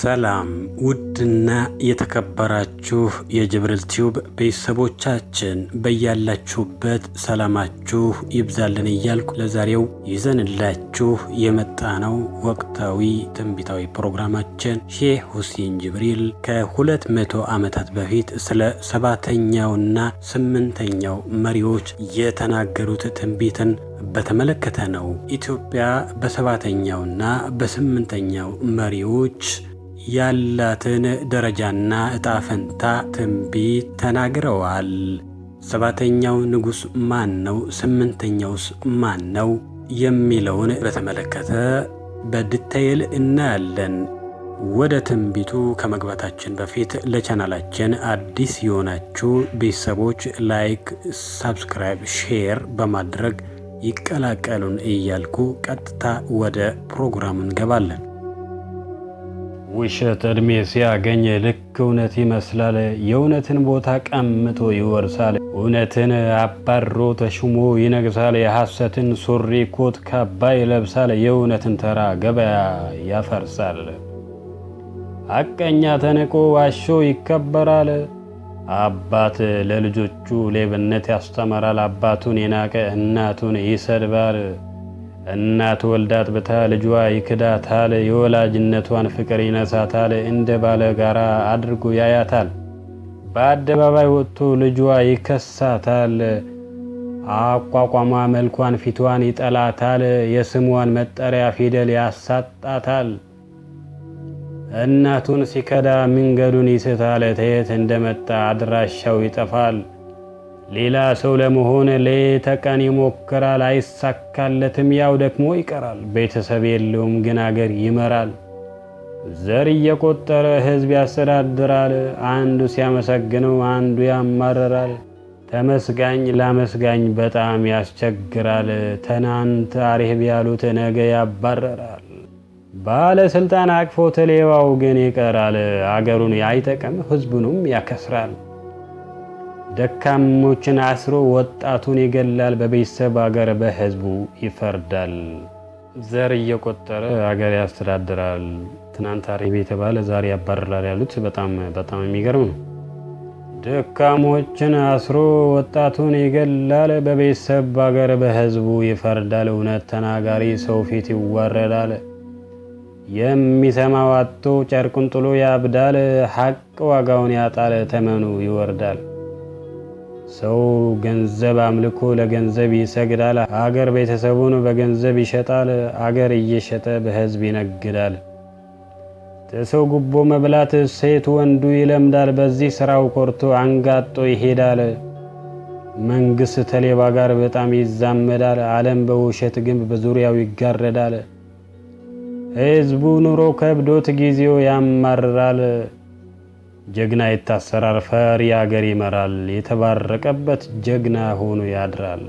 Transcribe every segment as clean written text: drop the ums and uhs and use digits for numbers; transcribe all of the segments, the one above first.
ሰላም ውድና የተከበራችሁ የጅብሪል ቲዩብ ቤተሰቦቻችን በያላችሁበት ሰላማችሁ ይብዛልን እያልኩ ለዛሬው ይዘንላችሁ የመጣነው ወቅታዊ ትንቢታዊ ፕሮግራማችን ሼህ ሁሴን ጅብሪል ከ200 ዓመታት በፊት ስለ ሰባተኛውና ስምንተኛው መሪዎች የተናገሩት ትንቢትን በተመለከተ ነው። ኢትዮጵያ በሰባተኛውና በስምንተኛው መሪዎች ያላትን ደረጃና እጣ ፈንታ ትንቢት ተናግረዋል። ሰባተኛው ንጉስ ማን ነው? ስምንተኛውስ ማን ነው? የሚለውን በተመለከተ በዲቴይል እናያለን። ወደ ትንቢቱ ከመግባታችን በፊት ለቻናላችን አዲስ የሆናችሁ ቤተሰቦች ላይክ፣ ሰብስክራይብ፣ ሼር በማድረግ ይቀላቀሉን እያልኩ ቀጥታ ወደ ፕሮግራሙ እንገባለን። ውሸት እድሜ ሲያገኝ ልክ እውነት ይመስላል። የእውነትን ቦታ ቀምቶ ይወርሳል። እውነትን አባሮ ተሹሞ ይነግሳል። የሐሰትን ሱሪ ኮት ካባ ይለብሳል። የእውነትን ተራ ገበያ ያፈርሳል። ሐቀኛ ተንቆ ዋሾ ይከበራል። አባት ለልጆቹ ሌብነት ያስተምራል። አባቱን የናቀ እናቱን ይሰድባል። እናት ወልዳት ብታ ልጇ ይክዳታል። የወላጅነቷን ፍቅር ይነሳታል። እንደ ባለጋራ አድርጎ ያያታል። በአደባባይ ወጥቶ ልጇ ይከሳታል። አቋቋሟ መልኳን ፊቷን ይጠላታል። የስሟን መጠሪያ ፊደል ያሳጣታል። እናቱን ሲከዳ መንገዱን ይስታል። ተየት እንደመጣ አድራሻው ይጠፋል። ሌላ ሰው ለመሆን ሌት ቀን ይሞክራል። አይሳካለትም፣ ያው ደክሞ ይቀራል። ቤተሰብ የለውም ግን አገር ይመራል። ዘር እየቆጠረ ህዝብ ያስተዳድራል። አንዱ ሲያመሰግነው አንዱ ያማረራል። ተመስጋኝ ላመስጋኝ በጣም ያስቸግራል። ትናንት አሪፍ ያሉት ነገ ያባረራል። ባለስልጣን አቅፎት ሌባው ግን ይቀራል። አገሩን አይጠቅም ህዝቡንም ያከስራል። ደካሞችን አስሮ ወጣቱን ይገላል። በቤተሰብ አገር በህዝቡ ይፈርዳል። ዘር እየቆጠረ አገር ያስተዳድራል። ትናንት አሪፍ የተባለ ዛሬ ያባረራል ያሉት በጣም የሚገርም ነው። ደካሞችን አስሮ ወጣቱን ይገላል። በቤተሰብ አገር በህዝቡ ይፈርዳል። እውነት ተናጋሪ ሰው ፊት ይዋረዳል። የሚሰማው አጥቶ ጨርቁን ጥሎ ያብዳል። ሐቅ ዋጋውን ያጣል፣ ተመኑ ይወርዳል። ሰው ገንዘብ አምልኮ ለገንዘብ ይሰግዳል። አገር ቤተሰቡን በገንዘብ ይሸጣል። አገር እየሸጠ በህዝብ ይነግዳል። ሰው ጉቦ መብላት ሴት ወንዱ ይለምዳል። በዚህ ስራው ኮርቶ አንጋጦ ይሄዳል። መንግስት ተሌባ ጋር በጣም ይዛመዳል። ዓለም በውሸት ግንብ በዙሪያው ይጋረዳል። ህዝቡ ኑሮ ከብዶት ጊዜው ያማርራል። ጀግና ይታሰራል፣ ፈሪ አገር ይመራል። የተባረቀበት ጀግና ሆኖ ያድራል።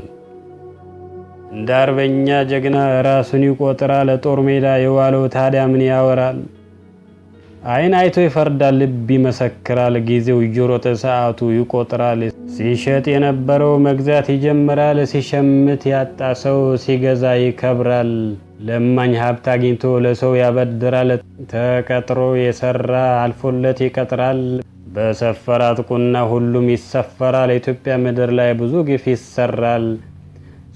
እንደ አርበኛ ጀግና ራሱን ይቆጥራል። ጦር ሜዳ የዋለው ታዲያ ምን ያወራል? አይን አይቶ ይፈርዳል፣ ልብ ይመሰክራል። ጊዜው እየሮጠ ሰዓቱ ይቆጥራል። ሲሸጥ የነበረው መግዛት ይጀምራል። ሲሸምት ያጣ ሰው ሲገዛ ይከብራል። ለማኝ ሀብት አግኝቶ ለሰው ያበድራል። ተቀጥሮ የሰራ አልፎለት ይቀጥራል። በሰፈራት ቁና ሁሉም ይሰፈራል። ኢትዮጵያ ምድር ላይ ብዙ ግፍ ይሰራል።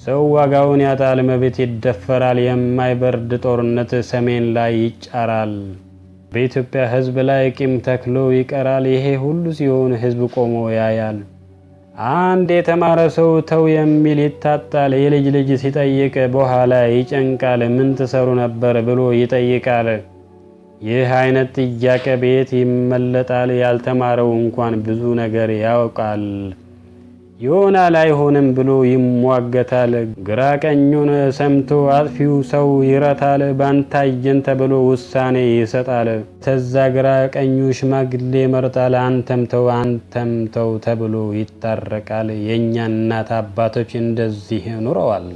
ሰው ዋጋውን ያጣል፣ መብት ይደፈራል። የማይበርድ ጦርነት ሰሜን ላይ ይጫራል። በኢትዮጵያ ህዝብ ላይ ቂም ተክሎ ይቀራል። ይሄ ሁሉ ሲሆን ህዝብ ቆሞ ያያል። አንድ የተማረ ሰው ተው የሚል ይታጣል። የልጅ ልጅ ሲጠይቅ በኋላ ይጨንቃል። ምን ትሰሩ ነበር ብሎ ይጠይቃል። ይህ አይነት ጥያቄ ቤት ይመለጣል። ያልተማረው እንኳን ብዙ ነገር ያውቃል። ይሆናል አይሆንም ብሎ ይሟገታል። ግራ ቀኙን ሰምቶ አጥፊው ሰው ይረታል። ባንታየን ተብሎ ውሳኔ ይሰጣል። ተዛ ግራ ቀኙ ሽማግሌ ይመርጣል። አንተም ተው ተብሎ ይታረቃል። የኛ እናት አባቶች እንደዚህ ኑረዋል።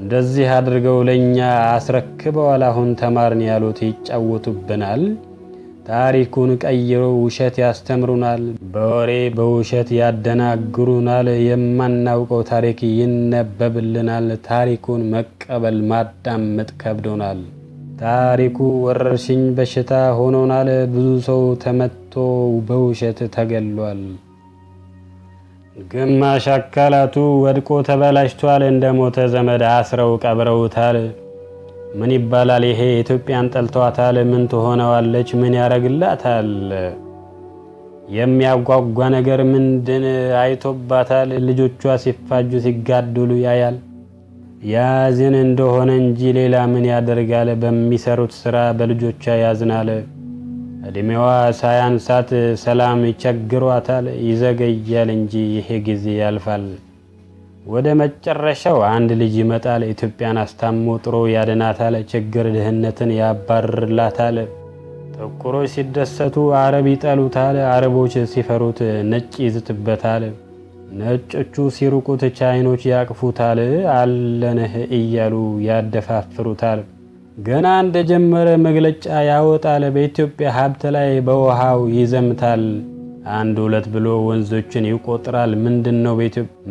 እንደዚህ አድርገው ለኛ አስረክበዋል። አሁን ተማርን ያሉት ይጫወቱብናል። ታሪኩን ቀይረው ውሸት ያስተምሩናል። በወሬ በውሸት ያደናግሩናል። የማናውቀው ታሪክ ይነበብልናል። ታሪኩን መቀበል ማዳመጥ ከብዶናል። ታሪኩ ወረርሽኝ በሽታ ሆኖናል። ብዙ ሰው ተመቶ በውሸት ተገሏል። ግማሽ አካላቱ ወድቆ ተበላሽቷል። እንደ ሞተ ዘመድ አስረው ቀብረውታል። ምን ይባላል ይሄ? ኢትዮጵያን ጠልተዋታል። ምን ትሆነዋለች? ምን ያረግላታል? የሚያጓጓ ነገር ምንድን አይቶባታል? ልጆቿ ሲፋጁ ሲጋደሉ ያያል። ያዝን እንደሆነ እንጂ ሌላ ምን ያደርጋል? በሚሰሩት ስራ በልጆቿ ያዝናል። እድሜዋ ሳያንሳት ሰላም ይቸግሯታል። ይዘገያል እንጂ ይሄ ጊዜ ያልፋል። ወደ መጨረሻው አንድ ልጅ ይመጣል። ኢትዮጵያን አስታሞ ጥሮ ያድናታል። ችግር ድህነትን ያባርላታል። ጥቁሮች ሲደሰቱ አረብ ይጠሉታል። አረቦች ሲፈሩት ነጭ ይዝትበታል። ነጮቹ ሲሩቁት ቻይኖች ያቅፉታል። አለንህ እያሉ ያደፋፍሩታል። ገና እንደጀመረ መግለጫ ያወጣል። በኢትዮጵያ ሀብት ላይ በውሃው ይዘምታል። አንድ ሁለት ብሎ ወንዞችን ይቆጥራል።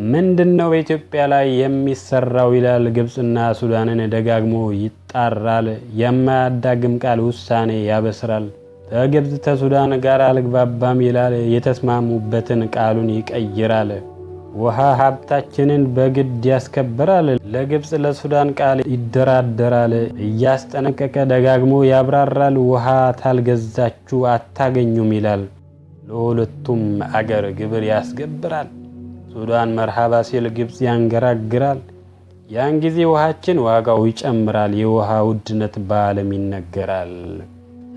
ምንድነው በኢትዮጵያ ላይ የሚሰራው ይላል። ግብጽና ሱዳንን ደጋግሞ ይጣራል። የማያዳግም ቃል ውሳኔ ያበስራል። ከግብጽ ከሱዳን ጋር አልግባባም ይላል። የተስማሙበትን ቃሉን ይቀይራል። ውሃ ሀብታችንን በግድ ያስከብራል። ለግብጽ ለሱዳን ቃል ይደራደራል። እያስጠነቀቀ ደጋግሞ ያብራራል። ውሃ ታልገዛችሁ አታገኙም ይላል። ለሁለቱም አገር ግብር ያስገብራል። ሱዳን መርሃባ ሲል ግብጽ ያንገራግራል። ያን ጊዜ ውሃችን ዋጋው ይጨምራል። የውሃ ውድነት በዓለም ይነገራል።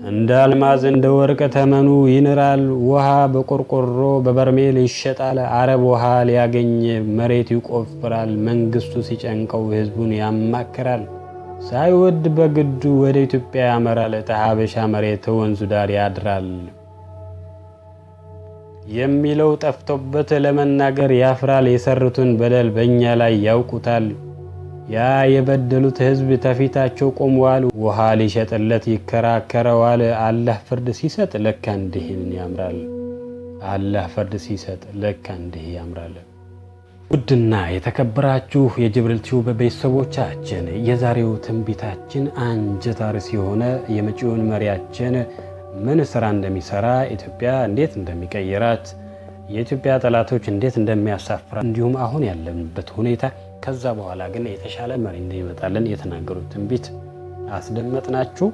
እንደ አልማዝ እንደ ወርቅ ተመኑ ይንራል። ውሃ በቆርቆሮ በበርሜል ይሸጣል። አረብ ውሃ ሊያገኝ መሬት ይቆፍራል። መንግስቱ ሲጨንቀው ህዝቡን ያማክራል። ሳይወድ በግዱ ወደ ኢትዮጵያ ያመራል። ተሐበሻ መሬት ወንዙ ዳር ያድራል። የሚለው ጠፍቶበት ለመናገር ያፍራል። የሰሩትን በደል በእኛ ላይ ያውቁታል። ያ የበደሉት ህዝብ ተፊታቸው ቆመዋል። ውሃ ሊሸጥለት ይከራከረዋል። አላህ ፍርድ ሲሰጥ ለካ እንዲህ ያምራል። አላህ ፍርድ ሲሰጥ ለካ እንዲህ ያምራል። ውድና የተከበራችሁ የጅብሪል ቲዩብ ቤተሰቦቻችን የዛሬው ትንቢታችን አንጀት አርስ የሆነ የመጪውን መሪያችን ምን ስራ እንደሚሰራ፣ ኢትዮጵያ እንዴት እንደሚቀይራት፣ የኢትዮጵያ ጠላቶች እንዴት እንደሚያሳፍራ፣ እንዲሁም አሁን ያለንበት ሁኔታ ከዛ በኋላ ግን የተሻለ መሪ እንደሚመጣልን የተናገሩት ትንቢት አስደመጥናችሁ።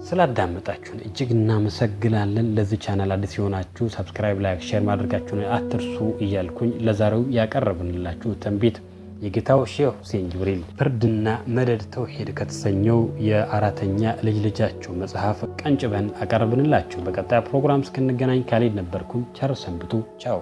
ስላዳመጣችሁን እጅግ እናመሰግናለን። ለዚህ ቻናል አዲስ የሆናችሁ ሰብስክራይብ፣ ላይክ፣ ሼር ማድረጋችሁን አትርሱ እያልኩኝ ለዛሬው ያቀረብንላችሁ ትንቢት የጌታው ሼህ ሁሴን ጅብሪል ፍርድና መደድ ተውሂድ ከተሰኘው የአራተኛ ልጃቸው መጽሐፍ ቀንጭበን አቀረብንላችሁ። በቀጣይ ፕሮግራም እስክንገናኝ ካሌድ ነበርኩኝ። ቸር ሰንብቱ። ቻው።